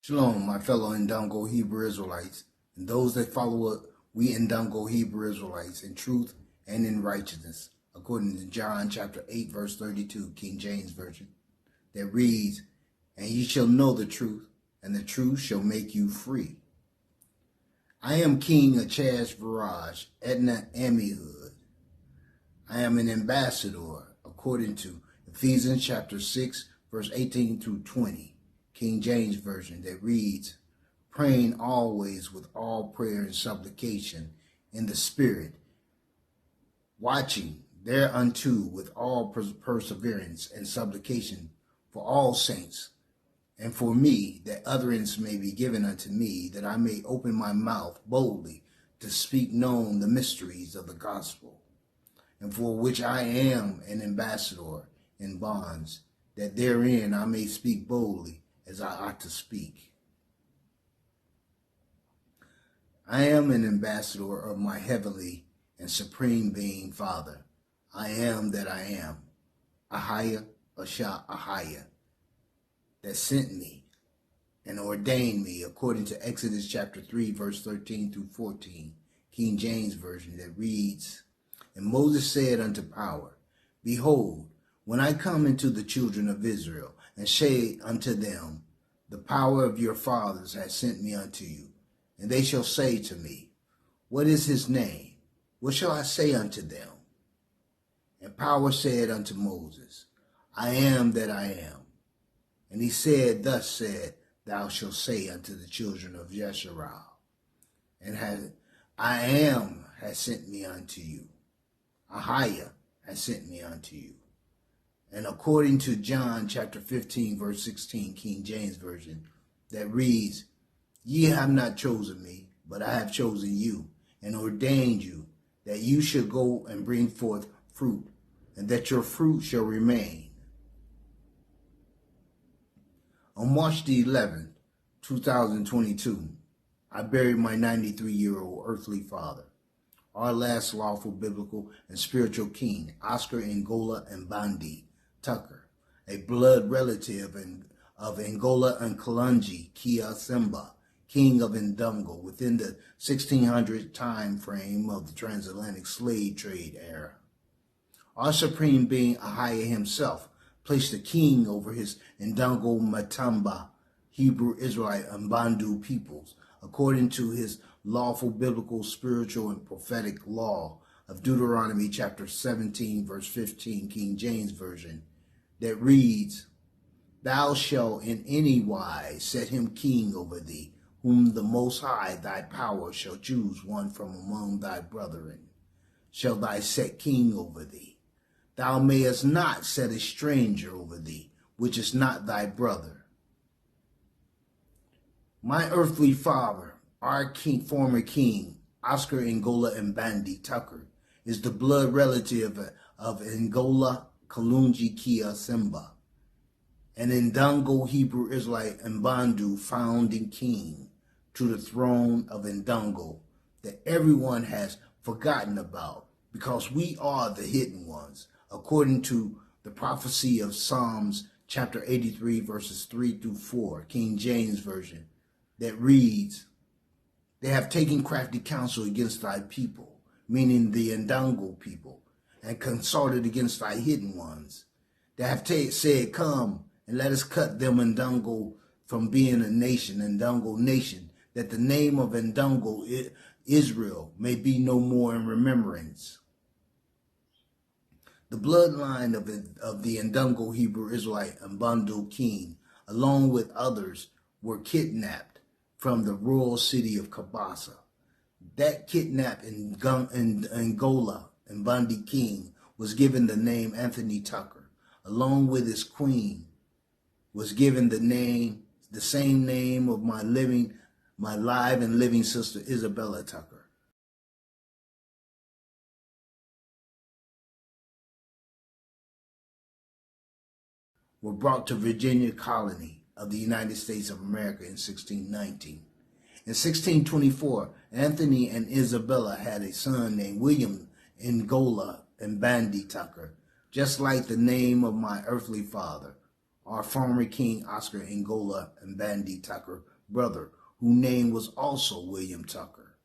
Shalom, my fellow Ndongo Hebrew Israelites, and those that follow we Ndongo Hebrew Israelites in truth and in righteousness, according to John chapter 8, verse 32, King James Version, that reads, "And ye shall know the truth, and the truth shall make you free." I am King Achaz Varaj, Etna Amihud. I am an ambassador, according to Ephesians chapter 6, verse 18 through 20. King James Version, that reads, "Praying always with all prayer and supplication in the Spirit, watching thereunto with all perseverance and supplication for all saints, and for me, that utterance may be given unto me, that I may open my mouth boldly to speak known the mysteries of the gospel, and for which I am an ambassador in bonds, that therein I may speak boldly as I ought to speak. I am an ambassador of my heavenly and supreme being Father. I am that I am, Ahayah, Ahayah, that sent me and ordained me, according to Exodus chapter 3, verse 13 through 14, King James Version, that reads, "And Moses said unto power, Behold, when I come into the children of Israel, and say unto them, The power of your fathers has sent me unto you, and they shall say to me, What is his name? What shall I say unto them? And power said unto Moses, I am that I am. And he said, Thus said, Thou shalt say unto the children of Yesharal, and I am has sent me unto you. Ahayah has sent me unto you." And according to John chapter 15, verse 16, King James Version, that reads, "Ye have not chosen me, but I have chosen you, and ordained you, that you should go and bring forth fruit, and that your fruit shall remain." On March the 11th, 2022, I buried my 93-year-old earthly father, our last lawful biblical and spiritual king, Oscar Ngola Mbundu Tucker, a blood relative of Ngola and Kalunji Kia Simba, king of Ndongo, within the 1600 time frame of the transatlantic slave trade era. Our supreme being Ahayah himself placed a king over his Ndongo Matamba Hebrew Israelite and Mbundu peoples, according to his lawful biblical, spiritual, and prophetic law of Deuteronomy chapter 17, verse 15, King James Version, that reads, "Thou shalt in any wise set him king over thee, whom the Most High thy power shall choose one from among thy brethren, shall thy set king over thee. Thou mayest not set a stranger over thee, which is not thy brother." My earthly father, our former king, Oscar Ngola Mbundu Tucker, is the blood relative of Ngola Kalunji Kia Simba, an Ndongo Hebrew Israelite Mbundu founding king to the throne of Ndongo that everyone has forgotten about, because we are the hidden ones, according to the prophecy of Psalms chapter 83, verses 3 through 4, King James Version, that reads, "They have taken crafty counsel against thy people," meaning the Ndongo people, "and consulted against thy hidden ones. They have said, Come, and let us cut them Ndongo from being a nation, Ndongo nation, that the name of Ndongo Israel may be no more in remembrance." The bloodline of the Ndongo Hebrew Israelite Mbundu king, along with others, were kidnapped from the royal city of Kabasa. That kidnapped Ngola Mbundu king was given the name Anthony Tucker, along with his queen, was given the same name of my live and living sister Isabella Tucker. Were brought to Virginia colony of the United States of America in 1619. In 1624, Anthony and Isabella had a son named William Ngola Mbundu Tucker, just like the name of my earthly father, our former king Oscar Ngola Mbundu Tucker brother, whose name was also William Tucker.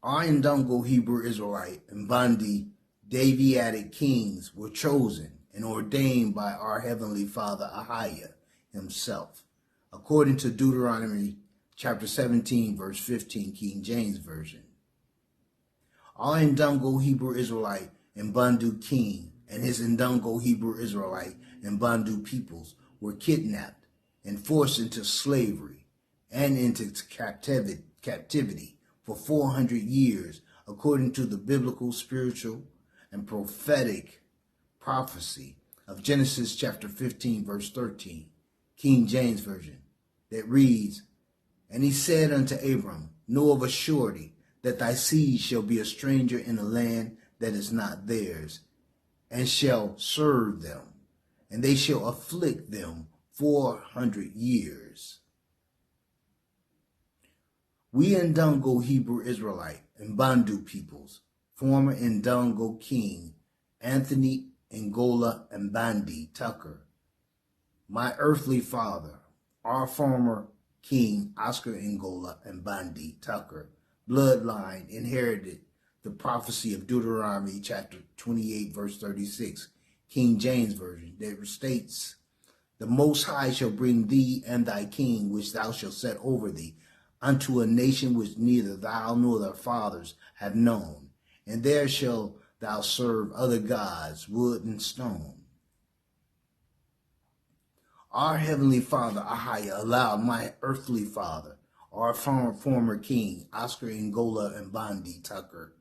Our Ndongo Hebrew Israelite and Mbundu Davidic kings were chosen and ordained by our Heavenly Father Ahayah himself, according to Deuteronomy chapter 17, verse 15, King James Version. Our Ndongo Hebrew Israelite and Mbundu king and his Ndongo Hebrew Israelite and Mbundu peoples were kidnapped and forced into slavery and into captivity for 400 years, according to the biblical, spiritual, and prophetic prophecy of Genesis chapter 15, verse 13, King James Version, that reads, "And he said unto Abram, Know of a surety that thy seed shall be a stranger in a land that is not theirs, and shall serve them, and they shall afflict them 400 years. We Ndongo Hebrew Israelite and Mbundu peoples, former Ndongo King Anthony Ngola Mbandi Tucker, my earthly father, our former King Oscar Ngola Mbandi Tucker, bloodline inherited the prophecy of Deuteronomy chapter 28, verse 36, King James Version, that states, The Most High shall bring thee and thy king, which thou shalt set over thee, unto a nation which neither thou nor thy fathers have known, and there shalt thou serve other gods, wood and stone. Our Heavenly Father, Ahayah, allowed my earthly father, our former king, Oscar Ngola Mbandi Tucker,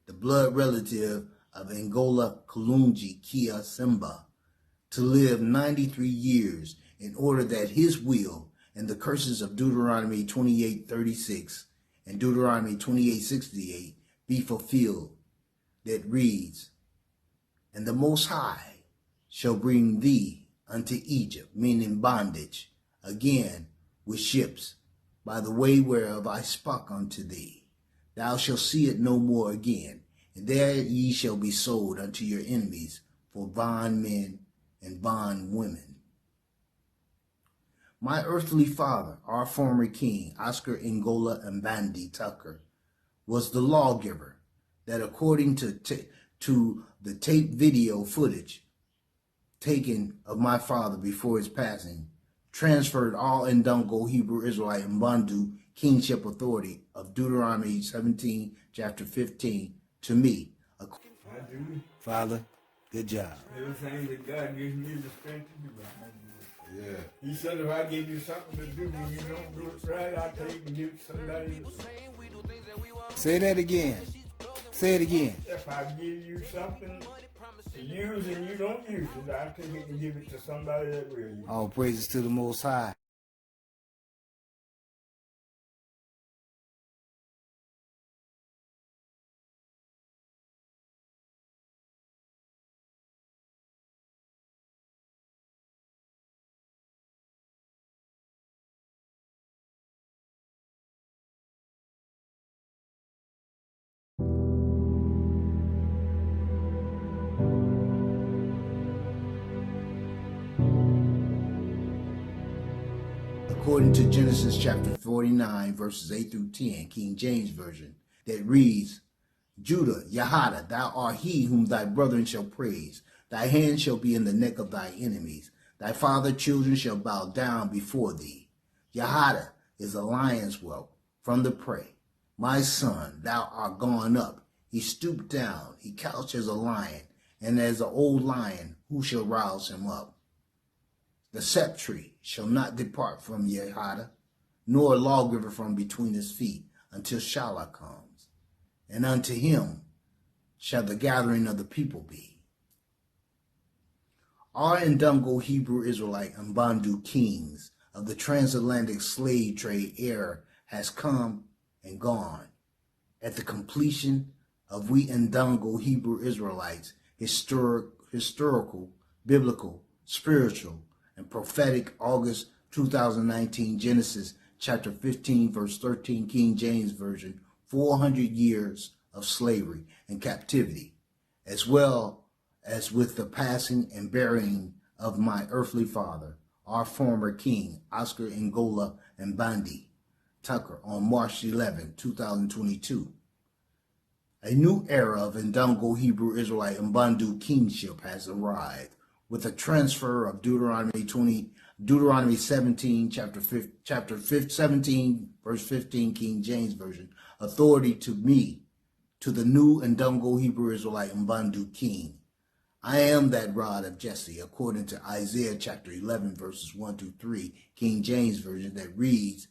the blood relative of Ngola Kalunji Kia Simba, to live 93 years in order that his will and the curses of Deuteronomy 28:36 and Deuteronomy 28:68 be fulfilled, that reads, And the Most High shall bring thee unto Egypt, meaning bondage, again with ships, by the way whereof I spake unto thee. Thou shalt see it no more again, and there ye shall be sold unto your enemies for bondmen and bondwomen. My earthly father, our former king, Oscar Ngola Mbandi Tucker, was the lawgiver that, according to the tape video footage taken of my father before his passing, transferred all Ndongo Hebrew Israelite and Mbundu kingship authority of Deuteronomy 17, chapter 15, to me. Father, good job. Everything that God gives me the strength to do, I do it. Yeah. He said if I give you something to do and you don't do it right, I'll take and give it to somebody else. Say that again. Say it again. If I give you something to use and you don't use it, I'll take it and give it to somebody that will use it. All praises to the Most High. According to Genesis chapter 49, verses 8 through 10, King James Version, that reads, Judah, Yahada, thou art he whom thy brethren shall praise. Thy hand shall be in the neck of thy enemies. Thy father's children shall bow down before thee. Yahada is a lion's whelp from the prey. My son, thou art gone up. He stooped down. He couched as a lion, and as an old lion, who shall rouse him up? The sceptre shall not depart from Yahada, nor a lawgiver from between his feet, until Shalah comes. And unto him shall the gathering of the people be. Our Ndongo Hebrew Israelite and Mbundu kings of the transatlantic slave trade era has come and gone. At the completion of we Ndongo Hebrew Israelites' historical, biblical, spiritual, and prophetic August 2019 Genesis chapter 15 verse 13 King James Version, 400 years of slavery and captivity, as well as with the passing and burying of my earthly father, our former king, Oscar Ngola Mbandi Tucker, on March 11, 2022. A new era of Ndongo Hebrew Israelite Mbundu kingship has arrived with the transfer of Deuteronomy 17, chapter 17, verse 15, King James Version, authority to me, to the new Ndongo Hebrew Israelite Mbundu king. I am that rod of Jesse, according to Isaiah chapter 11, verses 1 to 3, King James Version, that reads,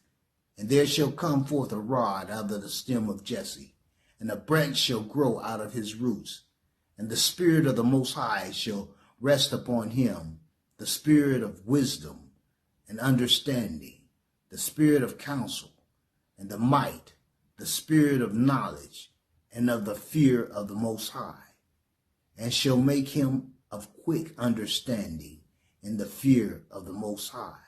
"And there shall come forth a rod out of the stem of Jesse, and a branch shall grow out of his roots, and the Spirit of the Most High shall rest upon him, the Spirit of wisdom and understanding, the Spirit of counsel and the might, the Spirit of knowledge and of the fear of the Most High, and shall make him of quick understanding in the fear of the Most High.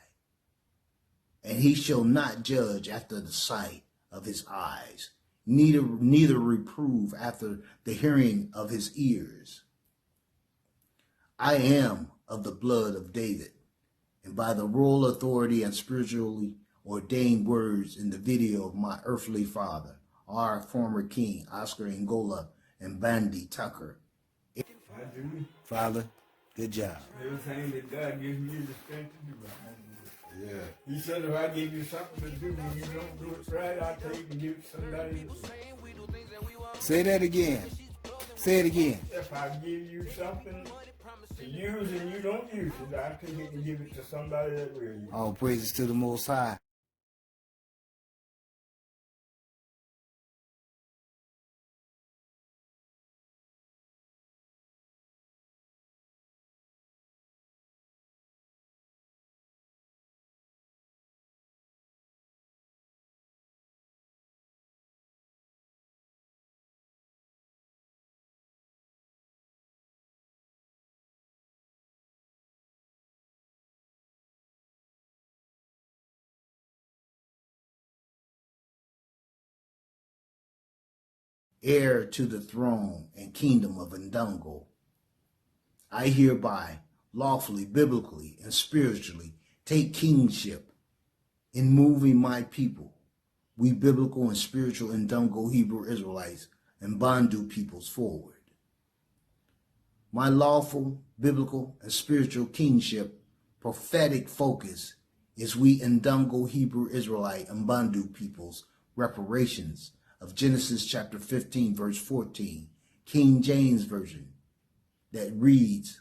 And he shall not judge after the sight of his eyes, neither reprove after the hearing of his ears. I am of the blood of David, and by the royal authority and spiritually ordained words in the video of my earthly father, our former king, Oscar Ngola Mbandi Tucker." I do Father, good job. everything that God gives me the strength to do. Yeah. He said if I give you something to do and you don't do it right, I'll take and give it to somebody else. Say that again. Say it again. If I give you something to use and you don't use it, I'll take it and give it to somebody that will use it. All praises to the Most High. Heir to the throne and kingdom of Ndongo, I hereby, lawfully, biblically, and spiritually take kingship in moving my people, we biblical and spiritual Ndongo Hebrew Israelites and Mbundu peoples, forward. My lawful, biblical, and spiritual kingship prophetic focus is we Ndongo Hebrew Israelite and Mbundu peoples reparations of Genesis chapter 15, verse 14, King James Version, that reads,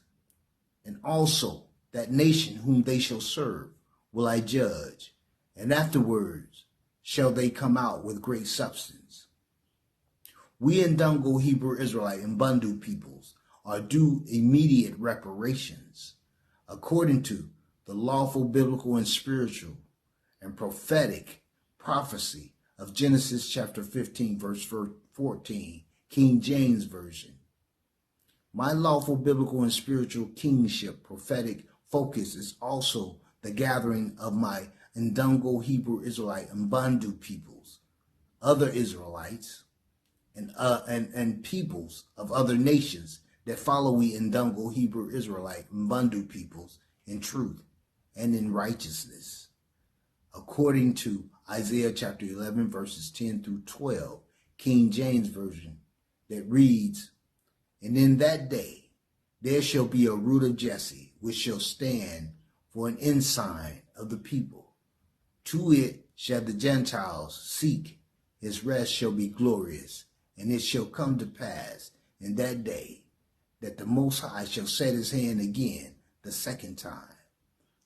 "And also that nation whom they shall serve will I judge, and afterwards shall they come out with great substance." We Ndongo Hebrew Israelite and Mbundu peoples are due immediate reparations, according to the lawful, biblical, and spiritual and prophetic prophecy of Genesis chapter 15, verse 14, King James Version. My lawful, biblical, and spiritual kingship prophetic focus is also the gathering of my Ndongo Hebrew Israelite and Mbundu peoples, other Israelites, and peoples of other nations that follow we Ndongo Hebrew Israelite and Mbundu peoples in truth and in righteousness, according to Isaiah chapter 11, verses 10 through 12, King James Version, that reads, "And in that day there shall be a root of Jesse, which shall stand for an ensign of the people. To it shall the Gentiles seek, his rest shall be glorious, and it shall come to pass in that day that the Most High shall set his hand again the second time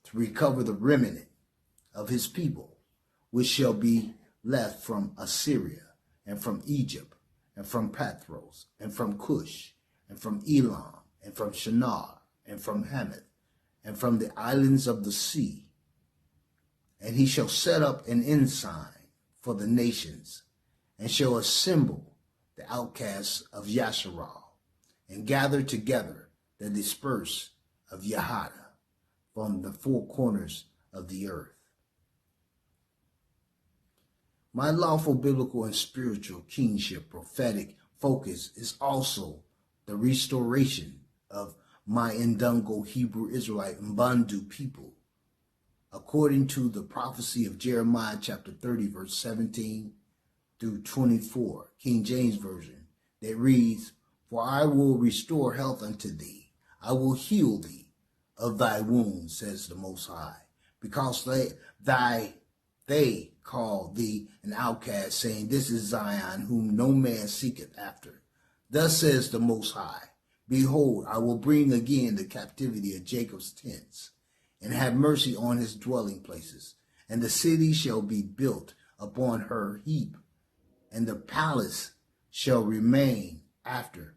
to recover the remnant of his people, which shall be left from Assyria, and from Egypt, and from Pathros, and from Cush, and from Elam, and from Shinar, and from Hamath, and from the islands of the sea. And he shall set up an ensign for the nations, and shall assemble the outcasts of Yasharal, and gather together the dispersed of Yahada from the four corners of the earth." My lawful, biblical, and spiritual kingship prophetic focus is also the restoration of my Ndongo Hebrew Israelite Mbundu people, according to the prophecy of Jeremiah chapter 30, verse 17 through 24, King James Version, that reads, "For I will restore health unto thee. I will heal thee of thy wounds, says the Most High, because they call thee an outcast, saying, This is Zion, whom no man seeketh after. Thus says the Most High, Behold, I will bring again the captivity of Jacob's tents, and have mercy on his dwelling places. And the city shall be built upon her heap, and the palace shall remain after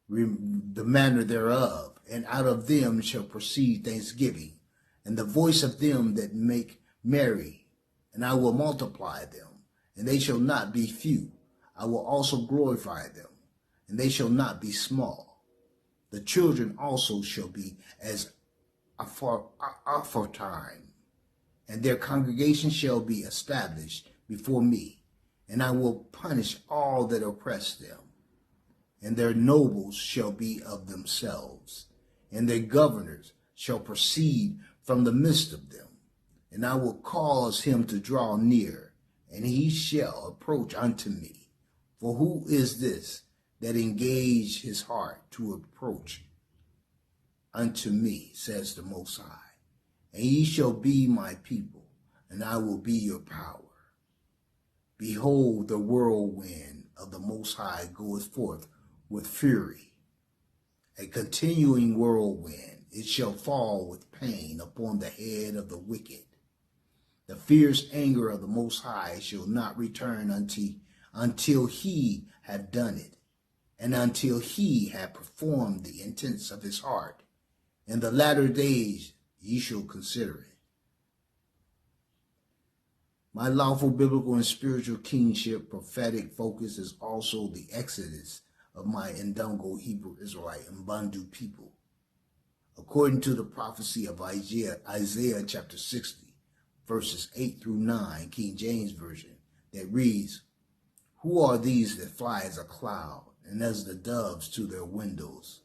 the manner thereof, and out of them shall proceed thanksgiving, and the voice of them that make merry, and I will multiply them, and they shall not be few. I will also glorify them, and they shall not be small. The children also shall be as aforetime, and their congregation shall be established before me, and I will punish all that oppress them. And their nobles shall be of themselves, and their governors shall proceed from the midst of them. And I will cause him to draw near, and he shall approach unto me. For who is this that engage his heart to approach unto me, says the Most High? And ye shall be my people, and I will be your power. Behold, the whirlwind of the Most High goeth forth with fury, a continuing whirlwind. It shall fall with pain upon the head of the wicked. The fierce anger of the Most High shall not return until he have done it, and until he have performed the intents of his heart. In the latter days ye shall consider it. My lawful biblical and spiritual kingship prophetic focus is also the exodus of my Ndongo Hebrew Israelite Mbundu people, according to the prophecy of Isaiah chapter 60, verses 8 through 9, King James Version, that reads, Who are these that fly as a cloud, and as the doves to their windows?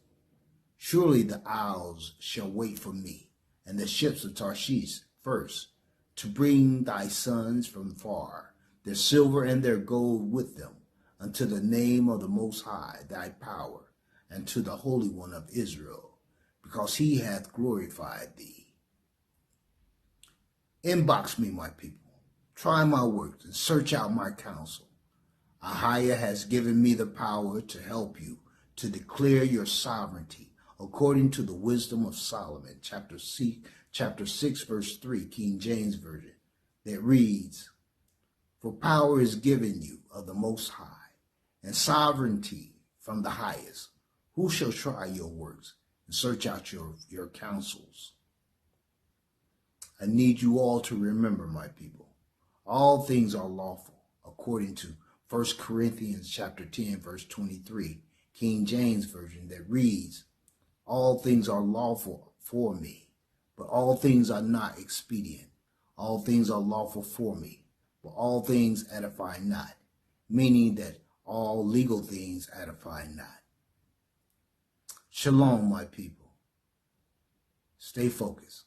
Surely the isles shall wait for me, and the ships of Tarshish first, to bring thy sons from far, their silver and their gold with them, unto the name of the Most High, thy power, and to the Holy One of Israel, because he hath glorified thee. Inbox me, my people. Try my works and search out my counsel. Ahayah has given me the power to help you to declare your sovereignty according to the wisdom of Solomon, chapter 6, verse 3, King James Version, that reads, For power is given you of the Most High, and sovereignty from the highest. Who shall try your works and search out your counsels? I need you all to remember, my people, all things are lawful, according to 1 Corinthians chapter 10, verse 23, King James Version, that reads, All things are lawful for me, but all things are not expedient. All things are lawful for me, but all things edify not, meaning that all legal things edify not. Shalom, my people. Stay focused.